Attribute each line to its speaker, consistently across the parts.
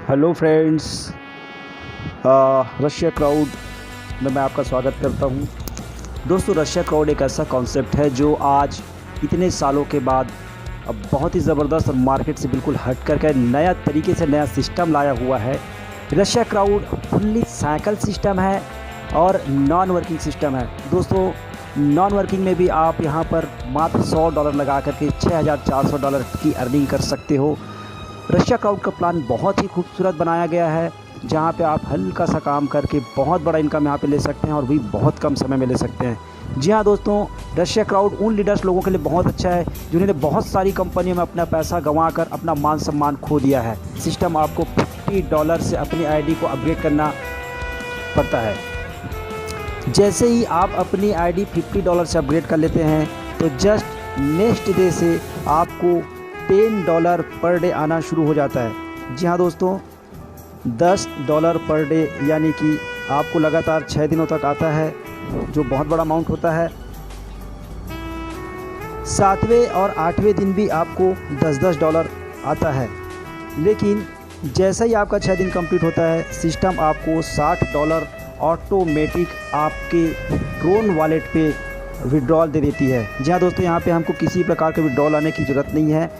Speaker 1: Hello friends, Russia crowd में मैं आपका स्वागत करता हूं। दोस्तों, रशिया क्राउड एक ऐसा कॉन्सेप्ट है जो आज इतने सालों के बाद अब बहुत ही ज़बरदस्त और मार्केट से बिल्कुल हट कर नया तरीके से नया सिस्टम लाया हुआ है। Russia crowd fully cycle system है और नॉन वर्किंग सिस्टम है। दोस्तों, नॉन वर्किंग में भी आप यहां पर मात्र $100 लगा करके $6,400 की अर्निंग कर सकते हो। रशिया क्राउड का प्लान बहुत ही खूबसूरत बनाया गया है, जहां पे आप हल्का सा काम करके बहुत बड़ा इनकम यहां पे ले सकते हैं और भी बहुत कम समय में ले सकते हैं। जी हां दोस्तों, रशिया क्राउड उन लीडर्स लोगों के लिए बहुत अच्छा है जिन्होंने बहुत सारी कंपनियों में अपना पैसा गंवाकर अपना मान सम्मान खो दिया है। सिस्टम आपको $50 से अपनी आईडी को अपग्रेड करना पड़ता है। जैसे ही आप अपनी आईडी $50 से अपग्रेड कर लेते हैं तो जस्ट नेक्स्ट डे से आपको $10 पर डे आना शुरू हो जाता है। जी हाँ दोस्तों, $10 पर डे, यानी कि आपको लगातार 6 दिनों तक आता है, जो बहुत बड़ा अमाउंट होता है। 7वें और 8वें दिन भी आपको $10 आता है। लेकिन जैसा ही आपका 6 दिन कंप्लीट होता है, सिस्टम आपको $60 ऑटोमेटिक आपके ट्रोन वॉलेट पे विड्रॉल दे देती है। जी हाँ दोस्तों, यहाँ पे हमको किसी प्रकार का विड्रॉल आने की ज़रूरत नहीं है।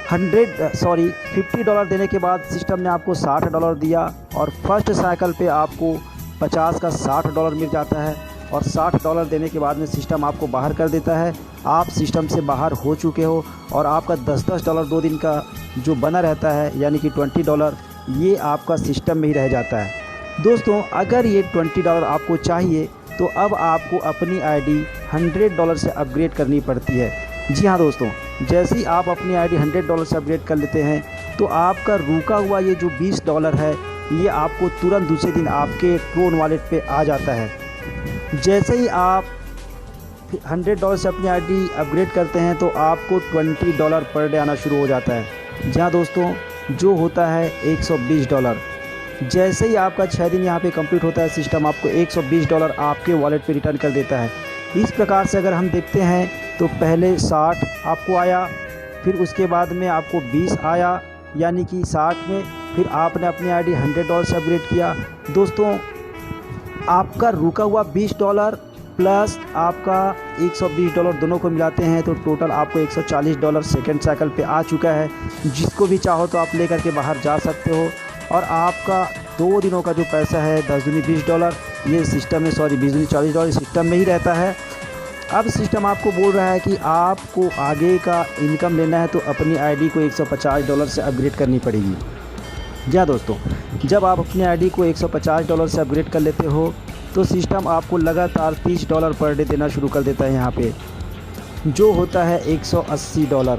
Speaker 1: $50 देने के बाद सिस्टम ने आपको $60 दिया और फर्स्ट साइकिल पे आपको 50 का $60 मिल जाता है और $60 देने के बाद में सिस्टम आपको बाहर कर देता है। आप सिस्टम से बाहर हो चुके हो और आपका $10 2 दिन का जो बना रहता है, यानी कि $20, ये आपका सिस्टम में ही रह जाता है। दोस्तों, अगर ये $20 आपको चाहिए तो अब आपको अपनी आईडी $100 से अपग्रेड करनी पड़ती है। जी हाँ दोस्तों, जैसे ही आप अपनी आईडी $100 से अपग्रेड कर लेते हैं तो आपका रुका हुआ ये जो $20 है, ये आपको तुरंत दूसरे दिन आपके ट्रोन वॉलेट पे आ जाता है। जैसे ही आप $100 से अपनी आईडी अपग्रेड करते हैं तो आपको $20 पर डे आना शुरू हो जाता है। जी हाँ दोस्तों, जो होता है $120। जैसे ही आपका 6 दिन यहाँ पे कंप्लीट होता है, सिस्टम आपको $120 आपके वॉलेट पे रिटर्न कर देता है। इस प्रकार से अगर हम देखते हैं तो पहले 60 आपको आया, फिर उसके बाद में आपको 20 आया, यानी कि 60 में फिर आपने अपनी आईडी $100 से अपग्रेड किया। दोस्तों, आपका रुका हुआ $20 प्लस आपका $120 दोनों को मिलाते हैं तो टोटल आपको $140 सेकेंड साइकिल पे आ चुका है। जिसको भी चाहो तो आप ले करके बाहर जा सकते हो और आपका 2 दिनों का जो पैसा है 10 दूनी $20, ये सिस्टम में 20 दूनी $40 सिस्टम में ही रहता है। अब सिस्टम आपको बोल रहा है कि आपको आगे का इनकम लेना है तो अपनी आईडी को $150 से अपग्रेड करनी पड़ेगी। जी हाँ दोस्तों, जब आप अपनी आईडी को $150 से अपग्रेड कर लेते हो तो सिस्टम आपको लगातार $30 पर डे देना शुरू कर देता है यहाँ पे, जो होता है $180।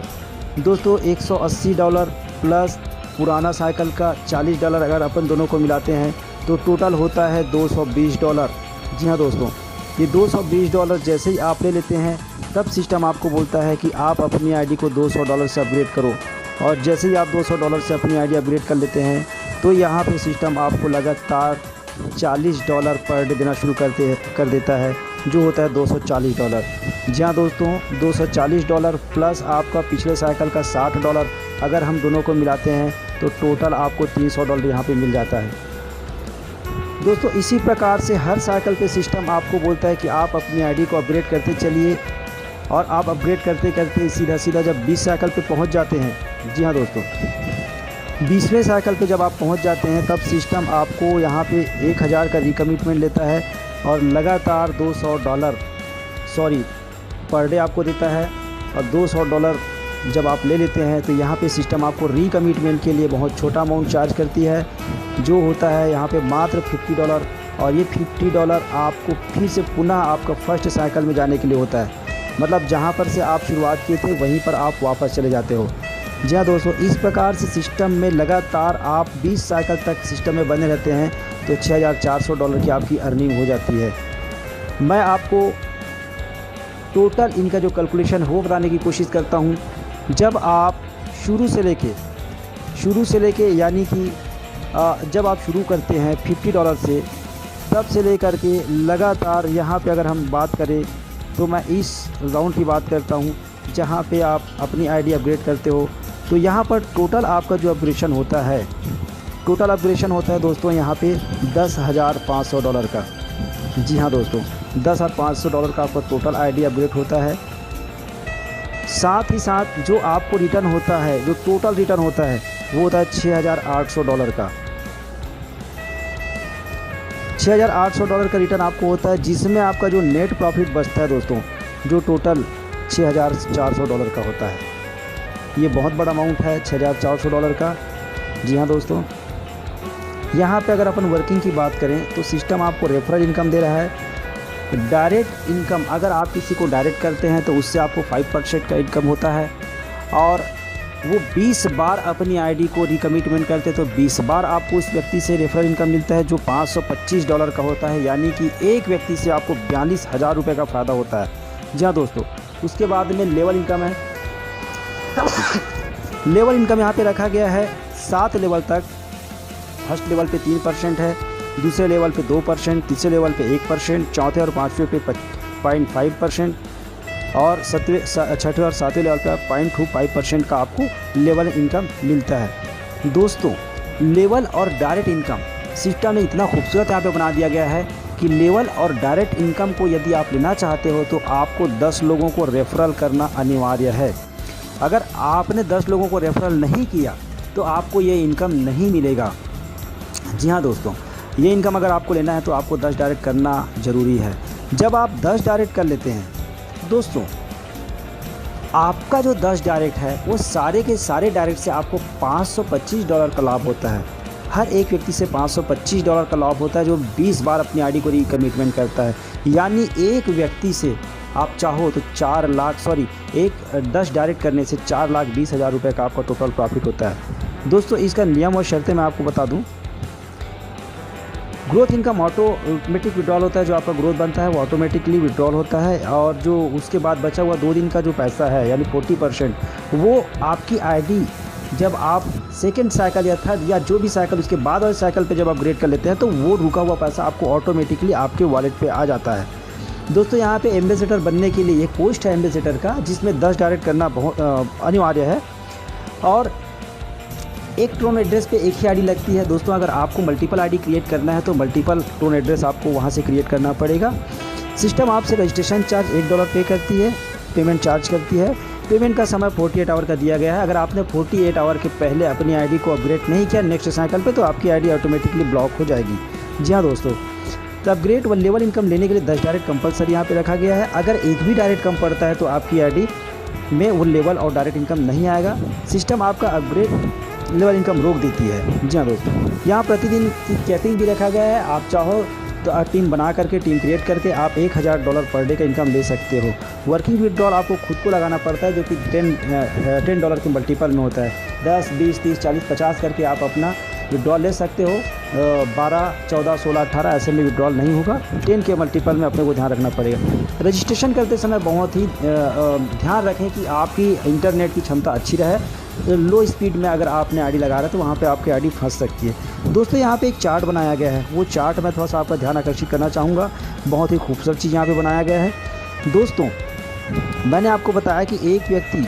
Speaker 1: दोस्तों, $180 प्लस पुराना साइकिल का $40 अगर अपन दोनों को मिलाते हैं तो टोटल होता है $220। जी हाँ दोस्तों, ये $220 जैसे ही आप ले लेते हैं तब सिस्टम आपको बोलता है कि आप अपनी आईडी को $200 से अपग्रेड करो। और जैसे ही आप $200 से अपनी आईडी अपग्रेड कर लेते हैं तो यहाँ पे सिस्टम आपको लगातार $40 पर डे देना शुरू कर देता है, जो होता है $240। जी हाँ दोस्तों, $240 प्लस आपका पिछले साइकिल का $60 अगर हम दोनों को मिलाते हैं तो टोटल आपको $300 यहाँ पे मिल जाता है। दोस्तों, इसी प्रकार से हर साइकिल पे सिस्टम आपको बोलता है कि आप अपनी आईडी को अपग्रेड करते चलिए और आप अपग्रेड करते करते सीधा जब 20 साइकिल पे पहुंच जाते हैं, जी हाँ दोस्तों, 20वें साइकिल पे जब आप पहुंच जाते हैं तब सिस्टम आपको यहाँ पे 1000 का रिकमिटमेंट लेता है और लगातार $200 पर डे आपको देता है। और $200 जब आप ले लेते हैं तो यहाँ पे सिस्टम आपको रिकमिटमेंट के लिए बहुत छोटा अमाउंट चार्ज करती है, जो होता है यहाँ पे मात्र $50। और ये $50 आपको फिर से पुनः आपका फर्स्ट साइकिल में जाने के लिए होता है। मतलब जहाँ पर से आप शुरुआत किए थे वहीं पर आप वापस चले जाते हो। जी हाँ दोस्तों, इस प्रकार से सिस्टम में लगातार आप 20 साइकिल तक सिस्टम में बने रहते हैं तो $6,400 की आपकी अर्निंग हो जाती है। मैं आपको टोटल इनका जो कैलकुलेशन हो बताने की कोशिश करता हूँ। जब आप शुरू से लेके यानी कि जब आप शुरू करते हैं $50 से, तब से लेकर के लगातार यहाँ पे अगर हम बात करें तो मैं इस राउंड की बात करता हूँ जहाँ पे आप अपनी आईडी अपग्रेड करते हो। तो यहाँ पर टोटल आपका जो अपग्रेडेशन होता है टोटल अपग्रेडेशन होता है दोस्तों यहाँ पे $10,500 का। जी हाँ दोस्तों, $10,500 का आपका टोटल आईडी अपग्रेड होता है। साथ ही साथ जो आपको रिटर्न होता है, जो टोटल रिटर्न होता है वो होता है $6,800 का। $6,800 का रिटर्न आपको होता है, जिसमें आपका जो नेट प्रॉफिट बचता है दोस्तों, जो टोटल $6,400 का होता है। ये बहुत बड़ा अमाउंट है $6,400 का। जी हाँ दोस्तों, यहाँ पे अगर अपन वर्किंग की बात करें तो सिस्टम आपको रेफरल इनकम दे रहा है। डायरेक्ट इनकम, अगर आप किसी को डायरेक्ट करते हैं तो उससे आपको 5% का इनकम होता है, और वो 20 बार अपनी आईडी को रिकमिटमेंट करते हैं तो 20 बार आपको उस व्यक्ति से रेफरल इनकम मिलता है, जो $525 का होता है। यानी कि एक व्यक्ति से आपको $42,000 का फ़ायदा होता है। जी हाँ दोस्तों, उसके बाद में लेवल इनकम है। लेवल इनकम यहाँ पे रखा गया है 7 लेवल तक। फर्स्ट लेवल पे 3% है, दूसरे लेवल पे 2%, तीसरे लेवल पे 1%, चौथे और पाँचवें पे 0.5%, और छठे और सातवें लेवल पे 0.25% का आपको लेवल इनकम मिलता है। दोस्तों, लेवल और डायरेक्ट इनकम सिस्टम ने इतना खूबसूरत यहाँ पे बना दिया गया है कि लेवल और डायरेक्ट इनकम को यदि आप लेना चाहते हो तो आपको 10 लोगों को रेफरल करना अनिवार्य है। अगर आपने 10 लोगों को रेफरल नहीं किया तो आपको ये इनकम नहीं मिलेगा। जी हाँ दोस्तों, ये इनकम अगर आपको लेना है तो आपको 10 डायरेक्ट करना ज़रूरी है। जब आप 10 डायरेक्ट कर लेते हैं दोस्तों, आपका जो 10 डायरेक्ट है वो सारे के सारे डायरेक्ट से आपको $525 का लाभ होता है। हर एक व्यक्ति से $525 का लाभ होता है, जो 20 बार अपनी आईडी को रिकमिटमेंट करता है। यानी एक व्यक्ति से आप चाहो तो 10 डायरेक्ट करने से $4,20,000 का आपका टोटल प्रॉफिट होता है। दोस्तों, इसका नियम और शर्तें मैं आपको बता दूं। ग्रोथ इनकम ऑटोमेटिक विड्रॉल होता है, जो आपका ग्रोथ बनता है वो ऑटोमेटिकली विड्रॉल होता है, और जो उसके बाद बचा हुआ 2 दिन का जो पैसा है यानी 40%, वो आपकी आईडी जब आप सेकेंड साइकिल या थर्ड या जो भी साइकिल उसके बाद वाले साइकिल पे जब अपग्रेड कर लेते हैं तो वो रुका हुआ पैसा आपको ऑटोमेटिकली आपके वॉलेट पे आ जाता है। दोस्तों, यहाँ पे एम्बेसडर बनने के लिए एक पोस्ट है एम्बेसडर का, जिसमें 10 डायरेक्ट करना बहुत अनिवार्य है, और एक ट्रोन एड्रेस पे एक ही आईडी लगती है। दोस्तों, अगर आपको मल्टीपल आईडी क्रिएट करना है तो मल्टीपल ट्रोन एड्रेस आपको वहाँ से क्रिएट करना पड़ेगा। सिस्टम आपसे रजिस्ट्रेशन चार्ज $1 पे करती है, पेमेंट चार्ज करती है। पेमेंट का समय 48 आवर का दिया गया है। अगर आपने 48 आवर के पहले अपनी आईडी को अपग्रेड नहीं किया नेक्स्ट साइकिल पे तो आपकी आईडी ऑटोमेटिकली ब्लॉक हो जाएगी। जी हाँ दोस्तों, तो अपग्रेड व लेवल इनकम लेने के लिए 10 डायरेक्ट कंपलसरी यहाँ पे रखा गया है। अगर एक भी डायरेक्ट कम पड़ता है तो आपकी आईडी में वो लेवल और डायरेक्ट इनकम नहीं आएगा। सिस्टम आपका अपग्रेड लेवल इनकम रोक देती है। जी हाँ दोस्तों, यहाँ प्रतिदिन की कैपिंग भी रखा गया है। आप चाहो तो टीम बना करके, टीम क्रिएट करके आप $1,000 पर डे का इनकम ले सकते हो। वर्किंग विड्रॉल आपको खुद को लगाना पड़ता है, जो कि $10 के मल्टीपल में होता है। 10, 20, 30, 40, 50 करके आप अपना विड्रॉल ले सकते हो। 12, 14, 16, 18 ऐसे में विड्रॉल नहीं होगा। 10 के मल्टीपल में अपने को ध्यान रखना पड़ेगा। रजिस्ट्रेशन करते समय बहुत ही ध्यान रखें कि आपकी इंटरनेट की क्षमता अच्छी रहे। लो स्पीड में अगर आपने आईडी लगा रहा है तो वहाँ पे आपकी आईडी फंस सकती है। दोस्तों, यहाँ पे एक चार्ट बनाया गया है, वो चार्ट मैं थोड़ा सा आपका ध्यान आकर्षित करना चाहूँगा। बहुत ही खूबसूरत चीज़ यहाँ पे बनाया गया है। दोस्तों, मैंने आपको बताया कि एक व्यक्ति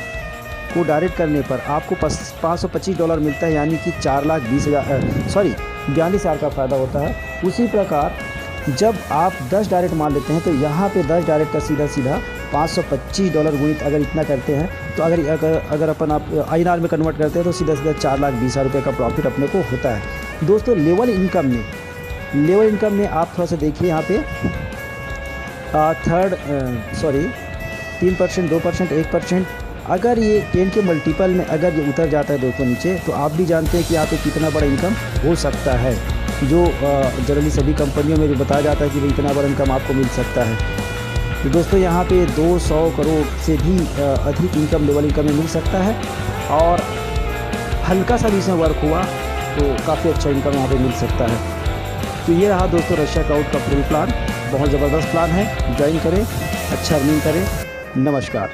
Speaker 1: को डायरेक्ट करने पर आपको $525 मिलता है, यानी कि 42,000 का फ़ायदा होता है। उसी प्रकार जब आप 10 डायरेक्ट मान लेते हैं तो यहाँ पे 10 डायरेक्ट का सीधा $525 गुणित अगर इतना करते हैं तो अगर अपन आप INR में कन्वर्ट करते हैं तो सीधा $4,20,000 का प्रॉफिट अपने को होता है। दोस्तों, लेवल इनकम में आप थोड़ा सा देखिए यहाँ पे 3%, 2%, 1%। अगर ये 10 के मल्टीपल में अगर ये उतर जाता है दोस्तों नीचे, तो आप भी जानते हैं कि यहाँ पे कितना बड़ा इनकम हो सकता है, जो जनरली सभी कंपनियों में भी बताया जाता है कि भाई इतना बड़ा इनकम आपको मिल सकता है। तो दोस्तों, यहाँ पे 200 करोड़ से भी अधिक इनकम लेवल इनकम में मिल सकता है, और हल्का सा भी इसमें वर्क हुआ तो काफ़ी अच्छा इनकम यहाँ पे मिल सकता है। तो ये रहा दोस्तों रशिया क्लाउड का फुल प्लान। बहुत ज़बरदस्त प्लान है, ज्वाइन करें, अच्छा अर्निंग करें। नमस्कार।